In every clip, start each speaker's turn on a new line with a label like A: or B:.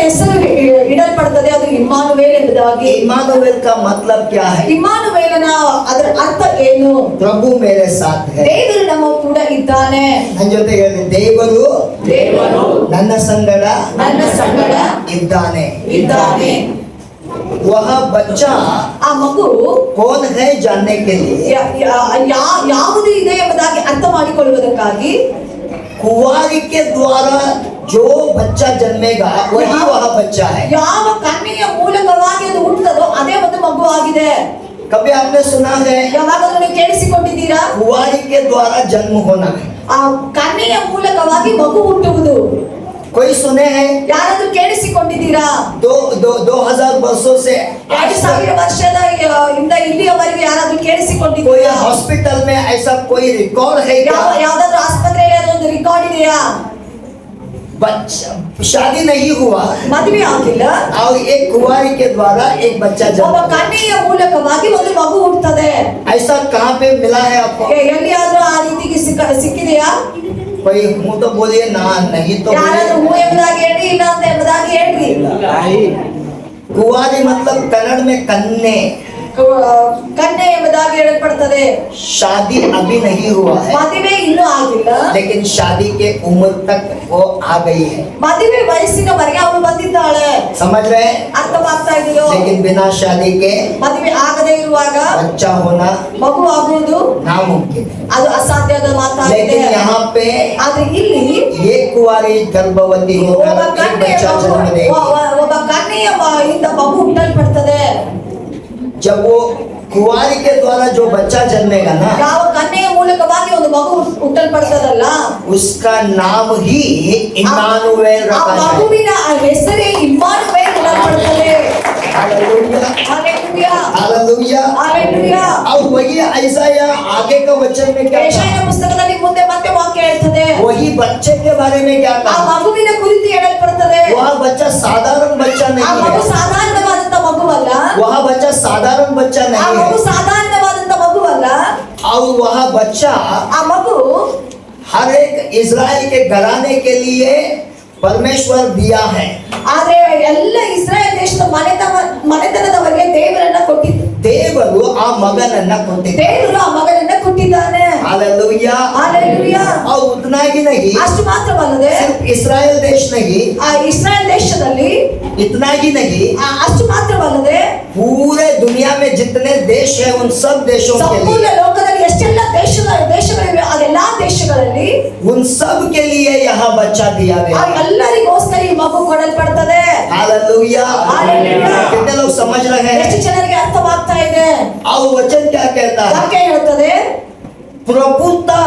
A: ಹೆಸರು ಇಡಲ್ಪಡುತ್ತದೆ, ಅದು ಇಮ್ಮಾನುವೇಲ್ ಎಂಬುದಾಗಿ.
B: इमानुएल का मतलब क्या है?
A: ಇಮ್ಮಾನುವೇಲನ ಅದರ ಅರ್ಥ ಏನು?
B: प्रभु मेरे साथ है.
A: ದೇವರು ನಮ್ಮ ಕೂಡ ಇದ್ದಾನೆ.
B: ನನ್ನ ಜೊತೆಗೆ ದೇವರು ನನ್ನ ಸಂಗಡ ಇದ್ದಾನೆ. वह बच्चा
A: ಆ ಮಗು
B: कौन है जानने के लिए,
A: ಯಾವುದು ಇದೆ ಎಂಬುದಾಗಿ ಅರ್ಥ ಮಾಡಿಕೊಳ್ಳುವುದಕ್ಕಾಗಿ,
B: कुंवारी के द्वारा जो बच्चा जन्मेगा वही वह बच्चा है.
A: ಯಾವ ಕನ್ಯೆಯ ಮೂಲಕವಾಗಿ ಅದು ಹುಟ್ಟುತ್ತದೋ ಅದೇ ಒಂದು ಮಗು ಆಗಿದೆ.
B: कभी आपने सुना है
A: ಯಾವಾಗಲೂ ನೀವು ಕೇಳಿಸಿಕೊಂಡಿದ್ದೀರಾ?
B: कुंवारी के द्वारा जन्म होना.
A: ಆ ಕನ್ಯೆಯ ಮೂಲಕವಾಗಿ ಮಗು ಹುಟ್ಟುವುದು.
B: कोई सुने हैं?
A: ಯಾರಾದ್ರೂ ಕೇಳಿಸಿಕೊಂಡಿದ್ದೀರಾ?
B: 2000 वर्षों से
A: 2000 ವರ್ಷದ ಇಂದ ಇಲ್ಲಿಯವರೆಗೆ ಯಾರಾದ್ರೂ
B: कोई
A: ಕೇಳಿಸಿಕೊಂಡಿದ್ದೀರಾ?
B: हॉस्पिटल में ऐसा कोई रिकॉर्ड है क्या?
A: ಯಾವ್ದಾದ್ರು ಆಸ್ಪತ್ರೆಯಲ್ಲಿ ಅದೊಂದು ರೆಕಾರ್ಡ್ ಇದೆಯಾ?
B: बच्चा शादी नहीं हुआ
A: ಮದುವೆ ಆಗಿಲ್ಲ,
B: और एक कुंवारी के द्वारा एक बच्चा
A: ಒಬ್ಬ
B: जन्म.
A: ಕನ್ಯೆಯ ಮೂಲಕವಾಗಿ ಒಂದು ಮಗು ಹುಟ್ಟುತ್ತದೆ.
B: ऐसा कहाँ पे मिला है आपको?
A: ಎಲ್ಲಿಯಾದ್ರೂ ಆ ರೀತಿಗೆ ಸಿಕ್ಕಿದೆಯಾ?
B: कोई मुंह तो बोलिए ना, नहीं तो
A: ಯಾರಾದ್ರೂ ಹೂ
B: बोलिए.
A: ಎಂಬುದಾಗಿ ಹೇಳ್ರಿ, ಇಲ್ಲ ಅಂತ ಎಂಬುದಾಗಿ ಹೇಳ್ರಿ.
B: कुंवारी मतलब कन्नड़ में कन्ने.
A: ಕನ್ಯೆ ಎಂಬುದಾಗಿ ಹೇಳಲ್ಪಡುತ್ತದೆ.
B: शादी अभी नहीं हुआ है
A: ಮದುವೆ ಇನ್ನೂ ಆಗಿಲ್ಲ,
B: लेकिन शादी के उम्र तक वो आ गई है.
A: ಮದುವೆ ವಯಸ್ಸಿನವರೆಗೆ ಅವಳು ಬಂದಿದ್ದಾಳೆ.
B: समझ रहे हैं?
A: ಅರ್ಥವಾಗ್ತಾ ಇದೆಯೋ?
B: लेकिन बिना शादी के
A: ಮದುವೆ ಆಗದೆ ಇರುವಾಗ
B: बच्चा होना
A: ಮಗು ಆಗುವುದು
B: नामुमकिन है.
A: ಅದು ಅಸಾಧ್ಯದ ಮಾತಾಗಿದೆ.
B: लेकिन यहाँ पे
A: ಆದ್ರೆ ಇಲ್ಲಿ
B: एक कुंवारी गर्भवती होकर
A: ಒಬ್ಬ
B: एक
A: ಕನ್ಯೆಯ
B: बच्चा जन्म देगी.
A: ಒಬ್ಬ ಕನ್ಯೆಯ ಇಂದ ಮಗು ಹುಟ್ಟಲ್ಪಡ್ತದೆ.
B: जब वो कुंवारी के द्वारा जो बच्चा जन्मेगा ना,
A: ಯಾವ ಕನ್ಯೆಯ ಮೂಲಕವಾಗಿ ಒಂದು ಮಗು ಹುಟ್ಟಲ್ಪಡ್ತದಲ್ಲ,
B: उसका नाम ही इम्मानुएल
A: ಆ
B: रखा जाए.
A: ಮಗುವಿನ ಹೆಸರೇ ಇಮ್ಮಾನುವೇಲ್ ಅನ್ನಲ್ಪಡುತ್ತದೆ.
B: Hallelujah,
A: hallelujah,
B: hallelujah.
A: ಹಾಲೆಲೂಯಾ.
B: और वही ऐसा या आगे का वचन में क्या
A: ಯೆಶಾಯನ
B: था?
A: ಪುಸ್ತಕದಲ್ಲಿ ಮುಂದೆ ಮತ್ತೆ ವಾಕ್ಯ ಹೇಳ್ತದೆ,
B: वही बच्चे के बारे में क्या
A: ಆ
B: था?
A: ಮಗುವಿನ ಕುರಿತು ಹೇಳಲ್ಪಡುತ್ತದೆ.
B: वह बच्चा साधारण बच्चा
A: ಆ
B: नहीं
A: ಮಗು
B: है.
A: ಸಾಧಾರಣವಾದಂತ ಮಗುವಲ್ಲ,
B: वह बच्चा साधारण बच्चा
A: ಆ
B: नहीं
A: ಮಗು
B: है.
A: ಸಾಧಾರಣವಾದಂತ ಮಗುವಲ್ಲ,
B: और वह बच्चा
A: ಆ ಮಗು
B: हर एक इज़राइल के घराने के लिए परमेश्वर दिया है.
A: ಆದ್ರೆ ಎಲ್ಲ ಇಸ್ರಾಯೇಲ್ ದೇಶದ ಮನೆತನದವರಿಗೆ ದೇವರನ್ನ ಕೊಟ್ಟಿದ್ದು.
B: ದೇವರು ಆ ಮಗನನ್ನ ಕೊಟ್ಟಿದ್ದಾರೆ.
A: ದೇವರು ಆ ಮಗನನ್ನ ಕೊಟ್ಟಿದ್ದಾನೆ.
B: Hallelujah,
A: hallelujah.
B: और उतना ही नहीं,
A: ಅಷ್ಟು ಮಾತ್ರವಲ್ಲದೆ
B: सिर्फ इस्राएल देश नहीं,
A: ಆ ಇಸ್ರಾಯೇಲ್ ದೇಶದಲ್ಲಿ
B: इतना ही नहीं,
A: ಅಷ್ಟು ಮಾತ್ರವಲ್ಲದೆ
B: पूरे दुनिया में जितने देश है उन सब देशों के
A: ಸಂಪೂರ್ಣ
B: लिए,
A: ಲೋಕದಲ್ಲಿ ಎಷ್ಟೆಲ್ಲ ದೇಶಗಳಿವೆ ಅದೆಲ್ಲಾ ದೇಶಗಳಲ್ಲಿ
B: उन सब के लिए यहाँ बच्चा दिया
A: ಆ
B: गया.
A: ಎಲ್ಲರಿಗೋಸ್ಕರ ಈ ಮಗು ಕೊಡಲ್ಪಡ್ತದೆ.
B: हालेलुया.
A: हालेलुया.
B: कितने लोग समझ रहे
A: ಎಷ್ಟು
B: हैं?
A: ಜನರಿಗೆ ಅರ್ಥವಾಗ್ತಾ ಇದೆ?
B: और वचन क्या कहता है?
A: ವಾಕ್ಯ ಹೇಳುತ್ತದೆ,
B: प्रभुता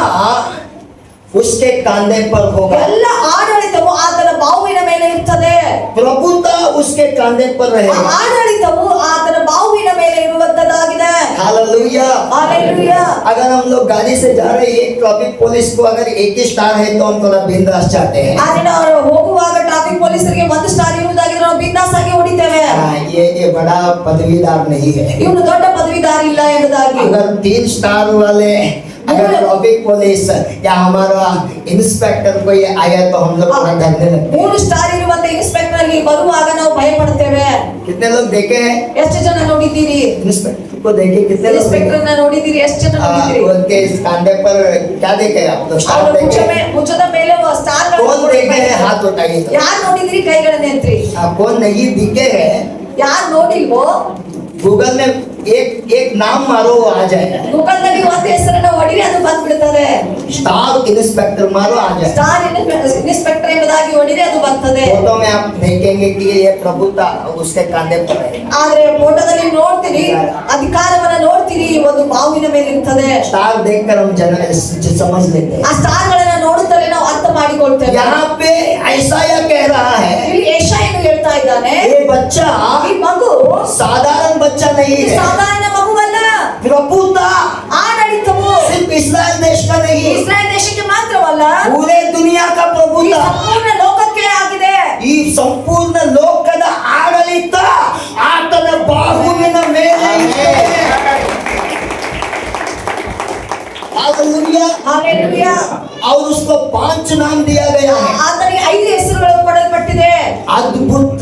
B: उसके कांधे पर होगा.
A: ಎಲ್ಲ ಆಡಳಿತವು ಆತನ ಬಾಹುವಿನ ಮೇಲೆ ಇರ್ತದೆ.
B: प्रभुता उसके कांधे पर
A: ಆ
B: रहेगा.
A: ಆಡಳಿತವು ಆತನ ಬಾಹುವಿನ ಮೇಲೆ ಇರುವಂತದ್ದಾಗಿದೆ.
B: हालेलुया.
A: ಹಾಲೆಲೂಯಾ.
B: अगर हम लोग गाड़ी से जा रहे हैं, एक ट्रैफिक पुलिस को अगर एक ही स्टार है तो हम थोड़ा बिंदास जाते हैं.
A: ಆದ್ರೆ ನಾವು ಹೋಗುವಾಗ ಟ್ರಾಫಿಕ್ ಪೊಲೀಸರಿಗೆ ಒಂದು ಸ್ಟಾರ್ ಇರುವುದಾಗಿದ್ರೆ ನಾವು ಬಿಂದಾಸ್ ಆಗಿ ಹೊಡಿತೇವೆ.
B: ये बड़ा पदवीदार नहीं है.
A: ಇವನು ದೊಡ್ಡ ಪದವಿದಾರ ಇಲ್ಲ ಎಂಬುದಾಗಿ.
B: अगर 3 स्टार वाले अगर ट्रैफिक पुलिस या हमारा इंस्पेक्टर कोई आया तो हम लोग थोड़ा डरने लगते हैं.
A: 3 ಸ್ಟಾರ್ ಇರುವಂತ ಇನ್ಸ್ಪೆಕ್ಟರ್ ಅಲ್ಲಿ ಬರುವಾಗ ನಾವು ಭಯ ಪಡುತ್ತೇವೆ.
B: कितने लोग देखे हैं
A: ಎಷ್ಟು ಜನ ನೋಡಿದ್ದೀರಿ?
B: इंस्पेक्टर को? देखे कितने लोग
A: ಇನ್ಸ್ಪೆಕ್ಟರ್
B: देखे?
A: ನ ನೋಡಿದ್ದೀರಿ? ಎಷ್ಟು ಜನ ನೋಡಿದ್ದೀರಿ?
B: उनके इस कांधे पर क्या देखे आप लोग? स्टार
A: ಅವರ
B: देखे?
A: ಮುಚ್ಚದ ಮೇಲೆ ಸ್ಟಾರ್
B: कौन देखे हैं? हाथ उठाइए तो.
A: ಯಾರು ನೋಡಿದಿರಿ? ಕೈಗಳನ್ನ ಎತ್ತಿ.
B: कौन नहीं दिखे हैं?
A: ಯಾರು ನೋಡಿಲ್ವೋ
B: गूगल में एक नाम मारो वो आ जाएगा.
A: ಗೂಗಲ್ ನಲ್ಲಿ ಒಂದು ಹೆಸರನ್ನ ಹೊಡಿರಿ, ಅದು ಬಂದ್ಬಿಡ್ತದೆ.
B: स्टार इंस्पेक्टर मारो आ जाएगा.
A: ಸ್ಟಾರ್ ಇನ್ಸ್ಪೆಕ್ಟರ್ ಎಂಬುದಾಗಿ ಹೊಡಿರಿ, ಅದು ಬರ್ತದೆ.
B: फोटो में आप देखेंगे कि ये प्रभुता उसके कांधे पर है.
A: ಆದ್ರೆ ಫೋಟೋದಲ್ಲಿ ನೋಡ್ತೀರಿ, ಅಧಿಕಾರವನ್ನ ನೋಡ್ತೀರಿ, ಒಂದು ಬಾವಿನ ಮೇಲೆ ಇರ್ತದೆ.
B: स्टार देखकर हम समझ लेते हैं.
A: ಆ ಸ್ಟಾರ್ ಗಳನ್ನ ನೋಡುತ್ತಲೇ ನಾವು ಅರ್ಥ ಮಾಡಿಕೊಳ್ತೇವೆ.
B: यहाँ पे ऐसा कह रहा है,
A: ಇಲ್ಲಿ ಯೆಶಾಯನು ಹೇಳ್ತಾ ಇದ್ದಾನೆ,
B: ये बच्चा
A: ಈ ಮಗು
B: साधारण बच्चा नहीं है.
A: ಸಾಧಾರಣ ಮಗುವಲ್ಲ.
B: प्रभुता
A: ಆಡಳಿತವು
B: सिर्फ इस्राएल देश का नहीं,
A: ಇಸ್ರಾಯೇಲ್ ದೇಶಕ್ಕೆ ಮಾತ್ರವಲ್ಲ,
B: पूरे दुनिया का
A: ಈ
B: प्रभुता.
A: ಸಂಪೂರ್ಣ ಲೋಕಕ್ಕೆ ಆಗಿದೆ.
B: ಈ ಸಂಪೂರ್ಣ ಲೋಕದ ಆಡಳಿತ ಆತನ ಬಾಹುವಿನ ಮೇಲೆ ಇದೆ. हालेलुया.
A: ಹಾಲೆಲೂಯಾ.
B: और उसको 5 नाम दिया गया है.
A: ಆತನಿಗೆ 5 ಹೆಸರುಗಳು ಕೊಡಲ್ಪಟ್ಟಿದೆ.
B: अद्भुत,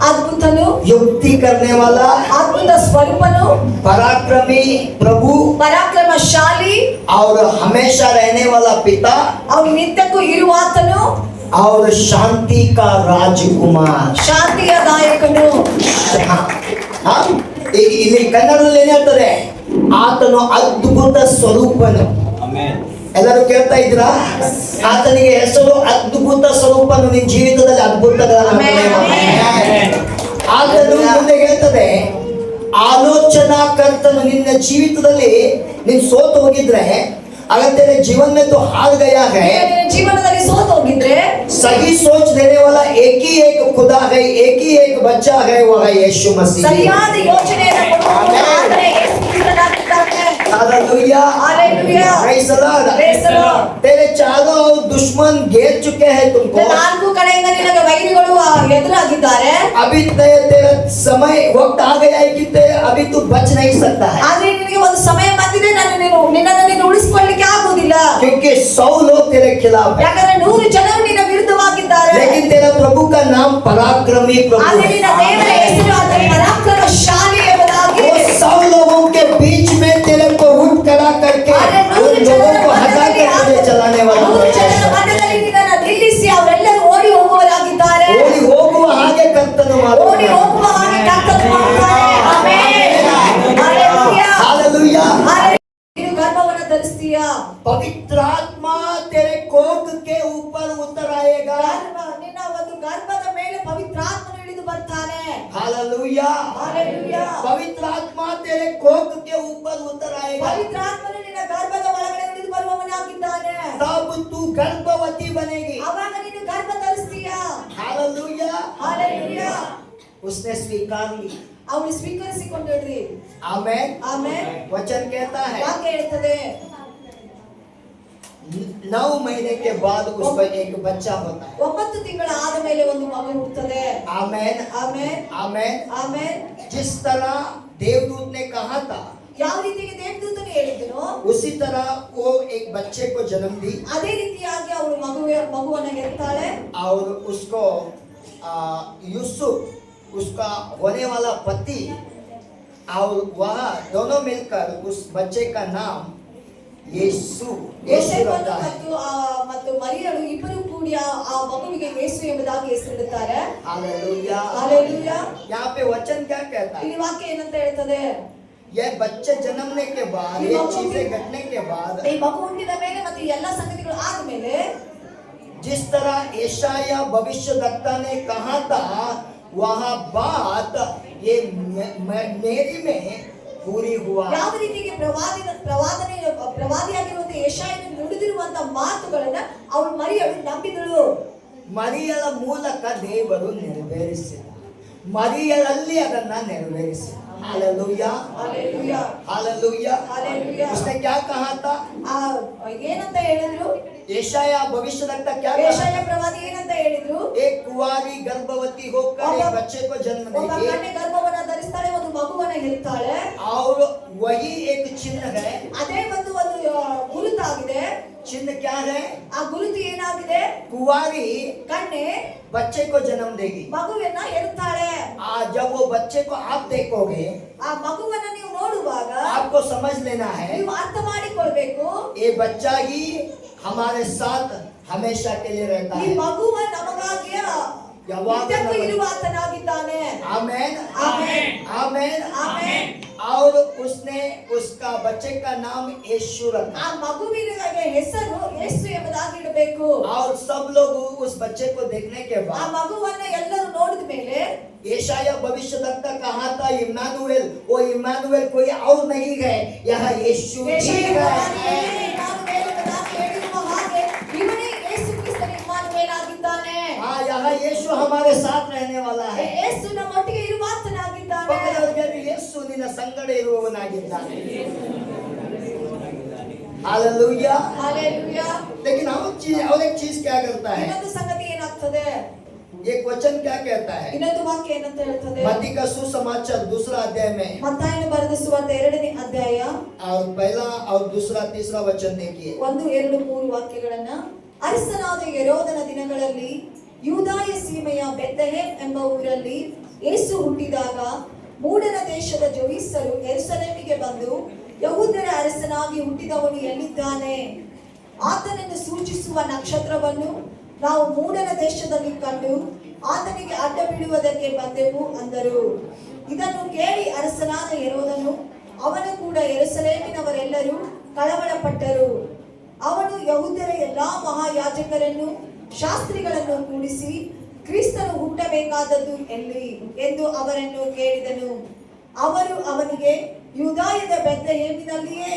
A: ಅದ್ಭುತನು,
B: युक्ति करने वाला,
A: ಅದ್ಭುತ ಸ್ವರೂಪನು,
B: पराक्रमी प्रभु
A: ಪರಾಕ್ರಮಶಾಲಿ,
B: और हमेशा रहने वाला पिता
A: ಅವನು ನಿತ್ಯಕ್ಕೂ ಇರುವಾತನು,
B: और शांति का राजकुमार.
A: ಶಾಂತಿಯ ದಾಯಕನು.
B: ಹ? ಇಲ್ಲಿ ಕನ್ನಡದಲ್ಲಿ ಏನ್ ಹೇಳ್ತಾರೆ? ಆತನು ಅದ್ಭುತ ಸ್ವರೂಪನು. ಎಲ್ಲರೂ ಕೇಳ್ತಾ ಇದ್ದೀರಾ? ಆತನಿಗೆ ಹೆಸರು ಅದ್ಭುತ ಸ್ವರೂಪನು. ನಿನ್ನ ಜೀವಿತದಲ್ಲಿ ಅದ್ಭುತಗಳನ್ನು ಆತನು ಮುಂದೆ ಹೇಳ್ತದೆ, ಆಲೋಚನಾ ಕರ್ತನು. ನಿನ್ನ ಜೀವಿತದಲ್ಲಿ ನೀನ್ ಸೋತು ಹೋಗಿದ್ರೆ, अगर तेरे जीवन में तो हार गया है,
A: ನಿನ್ನ ಜೀವನದಲ್ಲಿ ಸೋತು ಹೋಗಿದ್ರೆ,
B: सही सोच देने वाला एक ही एक खुदा है, एक ही एक बच्चा है, वो है यीशु मसीह.
A: ಸರಿಯಾದ ಯೋಚನೆಯನ್ನು ಕೊಡುವವನು ಆತನೇ ಯೇಸು ಕ್ರಿಸ್ತನಾಗಿದ್ದಾನೆ.
B: Hallelujah,
A: hallelujah,
B: praise the Lord.
A: Praise the Lord.
B: तेरे चारों ओर दुश्मन घेर चुके हैं तुमको.
A: ನಾಲ್ಕು ಕಡೆಯಿಂದ ನಿನಗೆ ವೈರಿಗಳು ಎದುರಾಗಿದ್ದಾರೆ.
B: अभी तेरा समय वक्त आ गया है कि अभी तू बच नहीं सकता है,
A: ಆದ್ರೆ ನಿನಗೆ ಒಂದು ಸಮಯ ಬಂದಿದೆ, ನಿನ್ನನ್ನು ನೀನು ಉಳಿಸಿಕೊಳ್ಳಲಿಕ್ಕೆ ಆಗುವುದಿಲ್ಲ.
B: क्योंकि 100 लोग तेरे खिलाफ है,
A: ಯಾಕಂದ್ರೆ 100 ಜನರು ನಿನ್ನ ವಿರುದ್ಧವಾಗಿದ್ದಾರೆ.
B: लेकिन तेरा प्रभु का नाम पराक्रमी प्रभु
A: ಆದ್ರೆ
B: है.
A: ನಿನ್ನ ದೇವರ ಹೆಸರು ಆತನ ಪರಾಕ್ರಮಶಾಲಿ ಎಂಬುದಾಗಿ.
B: वो 100 लोगों के बीच में तेरे को उठ खड़ा करके उन लोगों को हटा कर तुझे चलाने वाला
A: 100 ಜನರ
B: है.
A: ಮಧ್ಯದಲ್ಲಿ ನಿನ್ನನ್ನು ನಿಲ್ಲಿಸಿ ಅವರೆಲ್ಲರೂ ಓಡಿ ಹೋಗುವವರಾಗಿದ್ದಾರೆ.
B: ಓಡಿ ಹೋಗುವ ಹಾಗೆ ಕರ್ತನು
A: ಓಡಿ
B: ಮಾಡುತ್ತಾನೆ.
A: ಹೋಗುವ ಹಾಗೆ ಕರ್ತನು ಮಾಡುತ್ತಾನೆ. ಆಮೆನ್. ಹಾಲೆಲೂಯಾ.
B: हालेलुया.
A: ನೀನು ಗರ್ಭವನ್ನು ಧರಿಸ್ತೀಯಾ?
B: पवित्र आत्मा तेरे कोख के ऊपर उतर आएगा.
A: ನಿನ್ನ ಒಂದು ಗರ್ಭದ ಮೇಲೆ ಪವಿತ್ರಾತ್ಮನು ಇಳಿದು ಬರ್ತಾನೆ.
B: हालेलुया.
A: ಹಾಲೆಲೂಯಾ.
B: पवित्र आत्मा तेरे कोख के ऊपर उतर आएगा.
A: ಪವಿತ್ರಾತ್ಮನು ನಿನ್ನ ಗರ್ಭದ ಒಳಗಡೆ ಇಳಿದು ಬರುವವನಾಗಿದ್ದಾನೆ.
B: तब तू गर्भवती बनेगी.
A: ಆವಾಗ ನೀನು ಗರ್ಭ ಧರಿಸ್ತೀಯಾ?
B: हालेलुया.
A: ಹಾಲೆಲೂಯಾ.
B: उसने स्वीकार ली.
A: ಅವಳು ಸ್ವೀಕರಿಸಿಕೊಂಡಿರ್ರಿ.
B: आमेन.
A: ಆಮೆನ್.
B: वचन कहता है
A: ವಾಕ್ಯ ಹೇಳ್ತದೆ,
B: 9 महीने के बाद उसको एक बच्चा होता है.
A: 9 ತಿಂಗಳ ಆದ ಮೇಲೆ ಒಂದು ಮಗು ಹುಟ್ಟುತ್ತದೆ.
B: आमेन.
A: ಆಮೆನ್.
B: आमेन.
A: ಆಮೆನ್.
B: जिस तरह देवदूत ने कहा था,
A: ಯಾವ ರೀತಿಗೆ ದೇವದೂತನು ಹೇಳಿದನು,
B: उसी तरह वो एक बच्चे को जन्म दी
A: ಅದೇ ರೀತಿಯಾಗಿ ಅವಳು ಮಗುವನ್ನು ಹೆರ್ತಾಳೆ.
B: और उसको यूसुफ उसका होने वाला पति और वह दोनों मिलकर उस बच्चे का नाम यीशु
A: ಯೋಸೇಫನು
B: रखा है.
A: ಮತ್ತು ಮರಿಯಳು ಇಬ್ಬರು ಕೂಡಿ ಆ ಮಗುವಿಗೆ ಯೇಸು ಎಂಬುದಾಗಿ ಹೆಸರಿಡುತ್ತಾರೆ.
B: हालेलुया.
A: ಹಾಲೆಲೂಯಾ.
B: यहाँ पे वचन क्या कहता है?
A: ಈ ವಾಕ್ಯ ಏನಂತ ಹೇಳ್ತದೆ,
B: यह बच्चे जन्मने के बाद, ये चीजें घटने के बाद,
A: ಈ ಮಗು ಹುಟ್ಟಿದ ಮೇಲೆ ಮತ್ತು ಈ ಎಲ್ಲ ಸಂಗತಿಗಳು ಆದ್ಮೇಲೆ
B: जिस तरह यशाया भविष्यवक्ता ने कहा था, वह बात ये मेरी में पूरी हुआ.
A: ಯಾವ ರೀತಿಗೆ ಪ್ರವಾದಿಯಾಗಿರುವಂತ ಯೆಶಾಯನು ನುಡಿದಿರುವಂತ ಮಾತುಗಳನ್ನ ಅವಳು ಮರಿಯಳು ನಂಬಿದಳು.
B: ಮರಿಯಳ ಮೂಲಕ ದೇವರು ನೆರವೇರಿಸಿದ, ಮರಿಯಳಲ್ಲಿ ಅದನ್ನ ನೆರವೇರಿಸಿದ. हालेलुया.
A: ಹಾಲೆಲೂಯಾ.
B: हालेलुया.
A: हालेलुया.
B: उसने क्या कहा था?
A: ಏನಂತ ಹೇಳಿದ್ರು?
B: यशाया भविष्यवक्ता क्या
A: ಯೆಶಾಯ
B: कहा?
A: ಪ್ರವಾದಿ ಏನಂತ ಹೇಳಿದ್ರು?
B: एक कुंवारी गर्भवती होकर एक बच्चे को जन्म
A: ಒಬ್ಬ
B: देगी
A: ಕನ್ಯೆ ಗರ್ಭವನ್ನ ಧರಿಸ್ತಾಳೆ, ಒಂದು ಮಗುವನ್ನ ಹೆರ್ತಾಳೆ.
B: और वही एक चिन्ह है.
A: ಅದೇ ಒಂದು ಗುರುತಾಗಿದೆ.
B: चिन्ह क्या है?
A: ಆ ಗುರುತು ಏನಾಗಿದೆ?
B: कुंवारी
A: ಕನ್ಯೆ
B: बच्चे को जन्म देगी.
A: ಮಗುವನ್ನ ಹೆರುತ್ತಾಳೆ.
B: जब वो बच्चे को आप देखोगे,
A: ಆ ಮಗುವನ್ನ ನೀವು ನೋಡುವಾಗ
B: आपको समझ लेना है,
A: ನೀವು ಅರ್ಥ ಮಾಡಿಕೊಳ್ಬೇಕು,
B: ये बच्चा ही हमारे साथ हमेशा के लिए रहता
A: ಈ
B: है.
A: ಮಗುವ ನಮಗಾಗಿ ನಿತ್ಯಕ್ಕೂ ಇರುವಾತನಾಗಿದ್ದಾನೆ.
B: आमेन.
A: आमेन.
B: आमेन.
A: ಆಮೆನ್.
B: और उसने उसका बच्चे का नाम यीशु रखा.
A: ಆ ಮಗುವಿನ ಹೆಸರು ಯೇಸು ಎಂಬುದಾಗಿ ಇಡಬೇಕು.
B: और सब लोग उस बच्चे को देखने के
A: ಆ
B: बाद,
A: ಮಗುವನ್ನ ಎಲ್ಲರೂ ನೋಡಿದ ಮೇಲೆ
B: यशाया भविष्यवक्ता कहा था, इम्मानुएल, वो इम्मानुएल कोई और नहीं है, यह यीशु ही
A: ಯೆಶಾಯ
B: है.
A: ಪ್ರವಾದಿಯೇ ಇಮ್ಮಾನುವೇಲ್ ಎಂಬುದಾಗಿ ಹೇಳಿರುವ ಹಾಗೆ ಇವನೇ ಯೇಸು ಕ್ರಿಸ್ತನು ಇಮ್ಮಾನುವೇಲ್ ಆಗಿದ್ದಾನೆ.
B: हाँ, यह यीशु हमारे साथ रहने वाला है.
A: ಯೇಸು ನಮ್ಮೊಟ್ಟಿಗೆ ಇರುವಾತನಾಗಿದ್ದಾನೆ.
B: ಪಕ್ಕದವರಿಗೆ ಯೇಸು ನಿನ್ನ ಸಂಗಡ ಇರುವವನಾಗಿದ್ದಾನೆ. हालेलुया.
A: ಹಾಲೆಲೂಯಾ.
B: लेकिन और एक चीज क्या करता है?
A: ಇನ್ನೊಂದು ಸಂಗತಿ ಏನಾಗ್ತದೆ?
B: एक वचन क्या कहता है?
A: ಇನ್ನೊಂದು ವಾಕ್ಯ ಏನಂತ ಹೇಳ್ತದೆ?
B: मत्ती का सुसमाचार 2 अध्याय में
A: ಮತ್ತಾಯನು ಬರೆದ ಸುವಾರ್ತೆ 2ನೇ ಅಧ್ಯಾಯ
B: और पहला और दूसरा तीसरा वचन देखिए.
A: 1, 2, 3 ವಾಕ್ಯಗಳನ್ನ. ಅರಸನಾದ ಹೆರೋದನ ದಿನಗಳಲ್ಲಿ ಯೂದಾಯ ಸೀಮೆಯ ಬೆತ್ಲೆಹೇಮ್ ಎಂಬ ಊರಲ್ಲಿ ಯೇಸು ಹುಟ್ಟಿದಾಗ ಮೂಡನ ದೇಶದ ಜೋಯಿಸರು ಯೆರೂಸಲೇಮಿಗೆ ಬಂದು, ಯಹೂದ್ಯರ ಅರಸನಾಗಿ ಹುಟ್ಟಿದವನು ಎಲ್ಲಿದ್ದಾನೆ? ಆತನನ್ನು ಸೂಚಿಸುವ ನಕ್ಷತ್ರವನ್ನು ನಾವು ಮೂಡನ ದೇಶದಲ್ಲಿ ಕಂಡು ಆತನಿಗೆ ಅಡ್ಡ ಬೀಳುವುದಕ್ಕೆ ಬಂದೆವು ಅಂದರು. ಇದನ್ನು ಕೇಳಿ ಅರಸನಾದ ಹೆರೋದನು ಅವನು ಕೂಡ ಯೆರೂಸಲೇಮಿನವರೆಲ್ಲರೂ ಕಳವಳಪಟ್ಟರು. ಅವನು ಯಹೂದ್ಯರ ಎಲ್ಲಾ ಮಹಾಯಾಜಕರನ್ನು ಶಾಸ್ತ್ರಿಗಳನ್ನು ಕೂಡಿಸಿ, ಕ್ರಿಸ್ತನು ಹುಟ್ಟಬೇಕಾದದ್ದು ಎಲ್ಲಿ ಎಂದು ಅವರನ್ನು ಕೇಳಿದನು. ಅವರು ಅವನಿಗೆ, ಯೂದಾಯದ ಬೆತ್ಲೆಹೇಮಿನಲ್ಲಿಯೇ.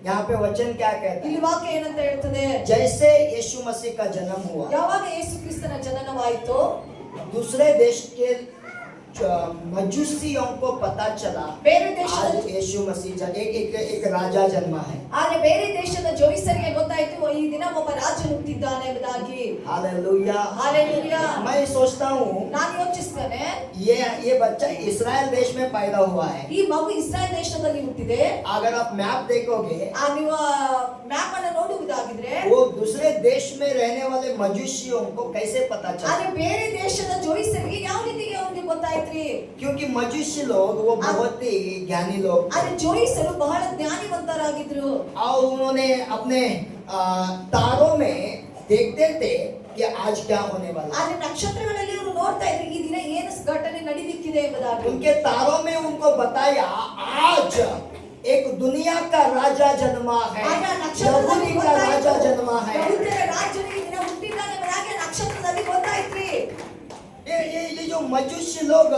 B: यहाँ पे वचन क्या कहता
A: ಇಲ್ಲಿ
B: है?
A: ವಾಕ್ಯ ಏನಂತ ಹೇಳ್ತದೆ?
B: जैसे यीशु मसीह का जन्म हुआ,
A: ಯಾವಾಗ ಯೇಸು ಕ್ರಿಸ್ತನ ಜನನವಾಯಿತು,
B: दूसरे देश के मजूसियों को पता चला
A: ಬೇರೆ ದೇಶದ
B: आज यीशु मसीह एक राजा जन्मा है।
A: ಆದ್ರೆ ಬೇರೆ ದೇಶದ ಜೋಯಿಸರಿಗೆ ಗೊತ್ತಾಯ್ತು ಈ ದಿನ ಒಬ್ಬ ರಾಜನು ಹುಟ್ಟಿದ್ದಾನೆ ಎಂಬುದಾಗಿ.
B: हालेलुया।
A: ಹಾಲೆಲೂಯಾ.
B: मैं सोचता हूँ
A: ನಾನು ಯೋಚಿಸ್ತೇನೆ,
B: ये बच्चा इस्राएल देश में पैदा हुआ है।
A: ಈ ಮಗು ಇಸ್ರಾಯೇಲ್ ದೇಶದಲ್ಲಿ ಹುಟ್ಟಿದೆ.
B: अगर आप मैप देखोगे,
A: ನೀವು ಮ್ಯಾಪ್ ಅನ್ನು ನೋಡುವುದಾಗಿದ್ರೆ
B: वो दूसरे देश में रहने वाले मजूसियों को कैसे पता चला?
A: ಆದ್ರೆ ಬೇರೆ ದೇಶದ ಜೋಯಿಸರಿಗೆ ಯಾವ ರೀತಿಗೆ ಅವ್ರಿಗೆ ಗೊತ್ತಾಯ್ತ್ರಿ?
B: क्योंकि मजूसी लोग वो बहुत ही ज्ञानी लोग थे।
A: ಆದ್ರೆ ಜೋಯಿಸರು ಬಹಳ ಜ್ಞಾನಿವಂತರಾಗಿದ್ರು.
B: और उन्होंने अपने तारों में देखते थे कि आज क्या होने वाला है।
A: ಆದ್ರೆ ನಕ್ಷತ್ರಗಳಲ್ಲಿ ಅವರು ನೋಡ್ತಾ ಇದ್ರು ಈ ದಿನ ಏನು ಘಟನೆ ನಡೀಲಿಕ್ಕಿದೆ ಎಂಬುದಾಗಿ.
B: उनके तारों में उनको बताया आज एक दुनिया का राजा जन्मा है,
A: ಆಗ ನಕ್ಷತ್ರದಲ್ಲಿ
B: यहूदी का राजा जन्मा है।
A: ಯಹೂದ್ಯರ ರಾಜನು ಈ ದಿನ ಹುಟ್ಟಿದ್ದಾನೆ ಎಂಬುದಾಗಿ ನಕ್ಷತ್ರದಲ್ಲಿ ಗೊತ್ತಾಯ್ತ್ರಿ.
B: ये जो मजूसी लोग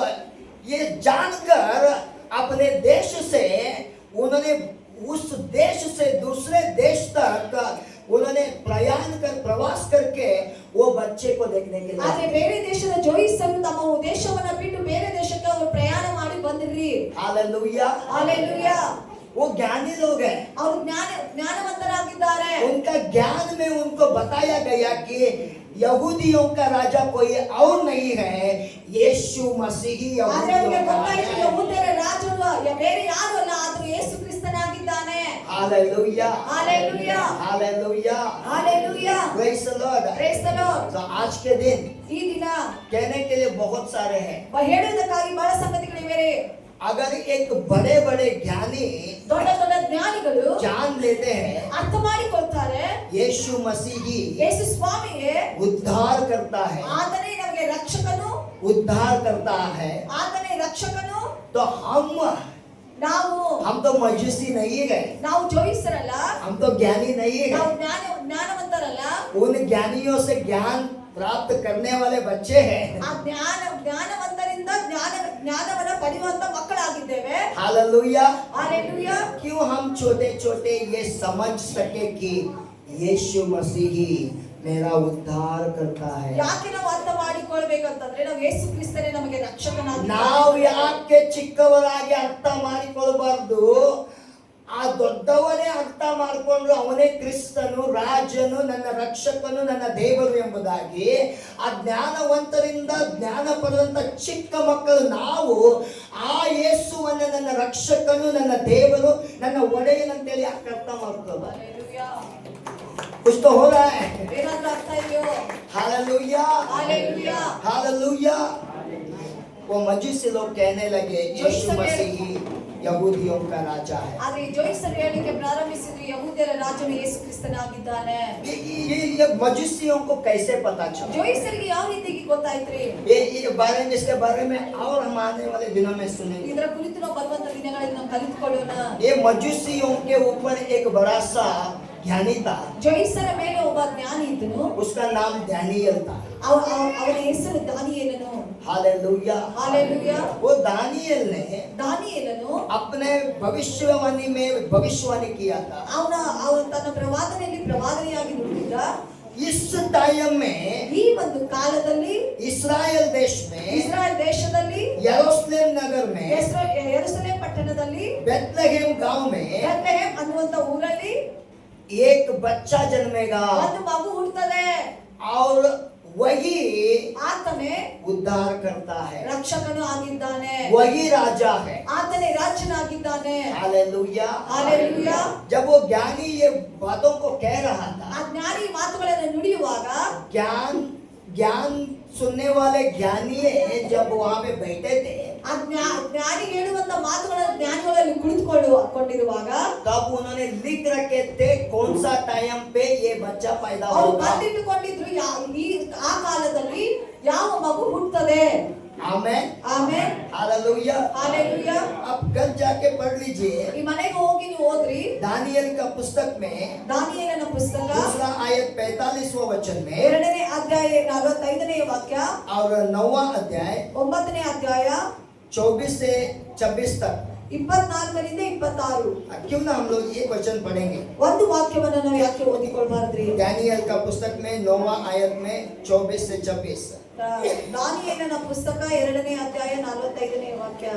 B: ये जानकर अपने देश से उन्होंने उस देश से दूसरे देश तक उन्होंने प्रवास करके वो बच्चे को देखने के
A: ಆದ್ರೆ
B: लिए।
A: ಬೇರೆ ದೇಶದ ಜೋಯಿಸರು ತಮ್ಮ ದೇಶವನ್ನ ಬಿಟ್ಟು ಬೇರೆ ದೇಶಕ್ಕೆ ಅವರು ಪ್ರಯಾಣ ಮಾಡಿ ಬಂದಿರ್ರಿ.
B: हालेलुया।
A: ಹಾಲೆಲೂಯಾ.
B: वो ज्ञानी लोग हैं।
A: ಅವರು ಜ್ಞಾನವಂತರಾಗಿದ್ದಾರೆ.
B: उनका ज्ञान में उनको बताया गया कि यहूदियों का राजा कोई और नहीं है, यीशु मसीह
A: ಆದ್ರೆ
B: यहूदियों
A: ಅವರಿಗೆ
B: का
A: ಗೊತ್ತಾಯ್ತು
B: राजा है।
A: ಯಹೂದ್ಯರ ರಾಜನು ಬೇರೆ ಯಾರು ಅಲ್ಲ, ಆದ್ರೆ ಯೇಸು ಕ್ರಿಸ್ತನಾಗಿದ್ದಾನೆ.
B: Hallelujah.
A: Hallelujah.
B: Hallelujah.
A: Hallelujah.
B: Praise the Lord.
A: Praise the Lord.
B: तो आज के दिन
A: ಈ ದಿನ
B: कहने के लिए बहुत सारे हैं।
A: ಹೇಳುವುದಕ್ಕಾಗಿ ಬಹಳ ಸಂಗತಿಗಳಿವೆ.
B: अगर एक बड़े बड़े ज्ञानी
A: ದೊಡ್ಡ ದೊಡ್ಡ ಜ್ಞಾನಿಗಳು
B: जान लेते हैं
A: ಅರ್ಥ ಮಾಡಿಕೊಳ್ತಾರೆ
B: यीशु मसीह ही
A: ಯೇಸು ಸ್ವಾಮಿಯೇ
B: उद्धार करता है,
A: ಆತನೇ ನಮಗೆ ರಕ್ಷಕನು,
B: उद्धार करता है,
A: ಆತನೇ ರಕ್ಷಕನು.
B: तो
A: ನಾವು
B: हम तो मजूसी नहीं है,
A: ನಾವು ಜೋಯಿಸರಲ್ಲ,
B: हम तो ज्ञानी नहीं है।
A: ನಾವು ಜ್ಞಾನವಂತರಲ್ಲ.
B: उन ज्ञानियों से ज्ञान प्राप्त करने वाले बच्चे हैं।
A: ಆ ಜ್ಞಾನವಂತರಿಂದ ಜ್ಞಾನವನ್ನ ಪಡೆಯುವಂತ ಮಕ್ಕಳಾಗಿದ್ದೇವೆ.
B: हालेलुया।
A: ಹಾಲೆಲೂಯಾ.
B: क्यों हम छोटे छोटे ये समझ सके कि यीशु मसीह ही मेरा उद्धार करता है।
A: ಯಾಕೆ ನಾವು ಅರ್ಥ ಮಾಡಿಕೊಳ್ಬೇಕಂತಂದ್ರೆ ನಾವು ಯೇಸು ಕ್ರಿಸ್ತನೇ ನಮಗೆ ರಕ್ಷಕನಾಗಿದ್ದಾನೆ.
B: ನಾವು ಯಾಕೆ ಚಿಕ್ಕವರಾಗಿ ಅರ್ಥ ಮಾಡಿಕೊಳ್ಳಬಾರ್ದು? ಆ ದೊಡ್ಡವನೇ ಅರ್ಥ ಮಾಡಿಕೊಂಡು ಅವನೇ ಕ್ರಿಸ್ತನು, ರಾಜನು, ನನ್ನ ರಕ್ಷಕನು, ನನ್ನ ದೇವರು ಎಂಬುದಾಗಿ ಆ ಜ್ಞಾನವಂತರಿಂದ ಜ್ಞಾನ ಪಡೆದಂತ ಚಿಕ್ಕ ಮಕ್ಕಳು ನಾವು ಆ ಯೇಸುವನ್ನ ನನ್ನ ರಕ್ಷಕನು, ನನ್ನ ದೇವರು, ನನ್ನ ಒಡೆಯನಂತೇಳಿ ಯಾಕೆ ಅರ್ಥ ಮಾಡ್ಕೋಬಾರ್ದು?
A: ಹಾಲೆಲೂಯಾ.
B: कुछ तो हो रहा है।
A: ಏನಾದ್ರೂ ಆಗ್ತಾ ಇದೆಯೋ?
B: हालेलुया।
A: हालेलुया।
B: हालेलुया। वो मजूसी लोग कहने लगे यीशु मसीह ही यहूदियों का राजा है।
A: ಆದ್ರೆ ಈ ಜೋಯಿಸರು ಹೇಳಿಕೆ ಪ್ರಾರಂಭಿಸಿದ್ರು ಯಹೂದ್ಯರ ರಾಜನು ಯೇಸು ಕ್ರಿಸ್ತನಾಗಿದ್ದಾನೆ.
B: ये मजूसियों को कैसे पता चला?
A: ಜೋಯಿಸರಿಗೆ ಯಾವ ರೀತಿಗೆ ಗೊತ್ತಾಯ್ತ್ರಿ?
B: ये बारे में, इसके बारे में और हम आने वाले दिनों में सुनेंगे।
A: ಇದರ ಕುರಿತು ನಾವು ಬರುವಂತ ದಿನಗಳಲ್ಲಿ ನಾವು ಕಲಿತುಕೊಳ್ಳೋಣ.
B: ये मजूसियों के ऊपर एक बड़ा सा ज्ञानी था,
A: ಜೋಯಿಸರ ಮೇಲೆ ಒಬ್ಬ ಜ್ಞಾನಿ ಇದ್ದನು.
B: उसका नाम दानियल था।
A: ಅವನ ಹೆಸರು ದಾನಿಯೇಲನು.
B: हालेलुया।
A: हालेलुया।
B: वो दानियल ने
A: ದಾನಿಯೇಲನು
B: अपने भविष्यवाणी में भविष्यवाणी किया था।
A: ಅವನು ತನ್ನ ಪ್ರವಾದನೆಯಲ್ಲಿ ಪ್ರವಾದನೆಯಾಗಿ ನುಡಿದಿದ್ದ.
B: इस टाइम में
A: ಈ ಒಂದು ಕಾಲದಲ್ಲಿ
B: इस्राएल देश में,
A: ಇಸ್ರಾಯೇಲ್ ದೇಶದಲ್ಲಿ,
B: यरूशलेम नगर में,
A: ಯೆರೂಸಲೇಮ್ ಪಟ್ಟಣದಲ್ಲಿ,
B: बेथलेहेम गांव में
A: ಬೆತ್ಲೆಹೇಮ್ ಅನ್ನುವಂತ ಊರಲ್ಲಿ
B: एक बच्चा जन्मेगा
A: ಒಂದು ಮಗು ಹುಟ್ಟುತ್ತದೆ.
B: और वही
A: ಆತನೇ
B: उद्धार करता है,
A: ರಕ್ಷಕನು ಆಗಿದ್ದಾನೆ.
B: वही राजा है।
A: ಆತನೇ ರಾಜನಾಗಿದ್ದಾನೆ.
B: हालेलुया।
A: हालेलुया।
B: जब वो ज्ञानी ये बातों को कह रहा
A: ಆ
B: था,
A: ಜ್ಞಾನಿ ಮಾತುಗಳನ್ನು ನುಡಿಯುವಾಗ
B: ज्ञान ज्ञान सुनने वाले ज्ञानी जब वहां पे बैठे थे,
A: ಜ್ಞಾನಿ ಹೇಳುವಂತ ಮಾತುಗಳನ್ನು ಜ್ಞಾನಿಗಳಲ್ಲಿ ಕುಳಿತುಕೊಂಡಿರುವಾಗ
B: तब उन्होंने लिख रखे थे कौन सा टाइम पे ये बच्चा पैदा
A: ಅವರು
B: होगा।
A: ಬಂದಿಟ್ಟುಕೊಂಡಿದ್ರು ಆ ಕಾಲದಲ್ಲಿ ಯಾವ ಮಗು ಹುಟ್ಟುತ್ತದೆ।
B: आमेन
A: ಆಮೆನ್,
B: हालेलुया।
A: ಹಾಲೆಲೂಯಾ।
B: अब घर जाके पढ़ लीजिए
A: ಈ ಮನೆಗೆ ಹೋಗಿ ನೀವು ಓದ್ರಿ
B: दानियल का पुस्तक में
A: ದಾನಿಯೇಲನ ಪುಸ್ತಕ
B: दूसरा आयत 45वां वचन में
A: 2ನೇ ಅಧ್ಯಾಯ 45ನೇ ವಾಕ್ಯ
B: और 9वां अध्याय
A: 9ನೇ ಅಧ್ಯಾಯ
B: 24 से 26 तक।
A: 24ರಿಂದ 26
B: क्यों ना हम लोग ये वचन पढ़ेंगे।
A: ಒಂದು ವಾಕ್ಯವನ್ನು ನಾವು ಯಾಕೆ ಓದಿಕೊಳ್ಳಬಾರದ್ರಿ?
B: दानियल का पुस्तक में 9वां आयत में 24 से 26।
A: ದಾನಿಯೇಲನ ಪುಸ್ತಕ 2ನೇ ಅಧ್ಯಾಯ 45ನೇ ವಾಕ್ಯ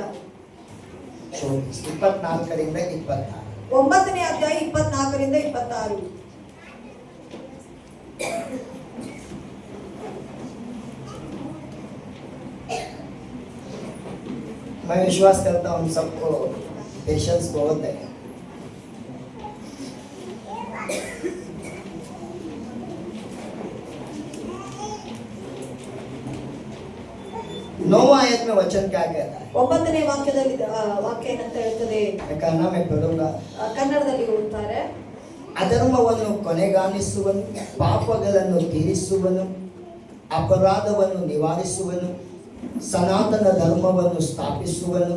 B: 24ರಿಂದ 26।
A: 9ನೇ ಅಧ್ಯಾಯ 24ರಿಂದ 26।
B: मैं विश्वास करता हूँ हम सबको पेशेंस बहुत है। नौवां आयत में वचन क्या कहता है?
A: 9ನೇ ವಾಕ್ಯದಲ್ಲಿ ವಾಕ್ಯ ಏನಂತ ಹೇಳ್ತದೆ?
B: मैं कहना मैं पढ़ूंगा।
A: ಕನ್ನಡದಲ್ಲಿ ಓದ್ತಾರೆ.
B: ಅಧರ್ಮವನ್ನು ಕೊನೆಗಾಣಿಸುವನು, ಪಾಪಗಳನ್ನು ತೀರಿಸುವನು, ಅಪರಾಧವನ್ನು ನಿವಾರಿಸುವನು, ಸನಾತನ ಧರ್ಮವನ್ನು ಸ್ಥಾಪಿಸುವನು,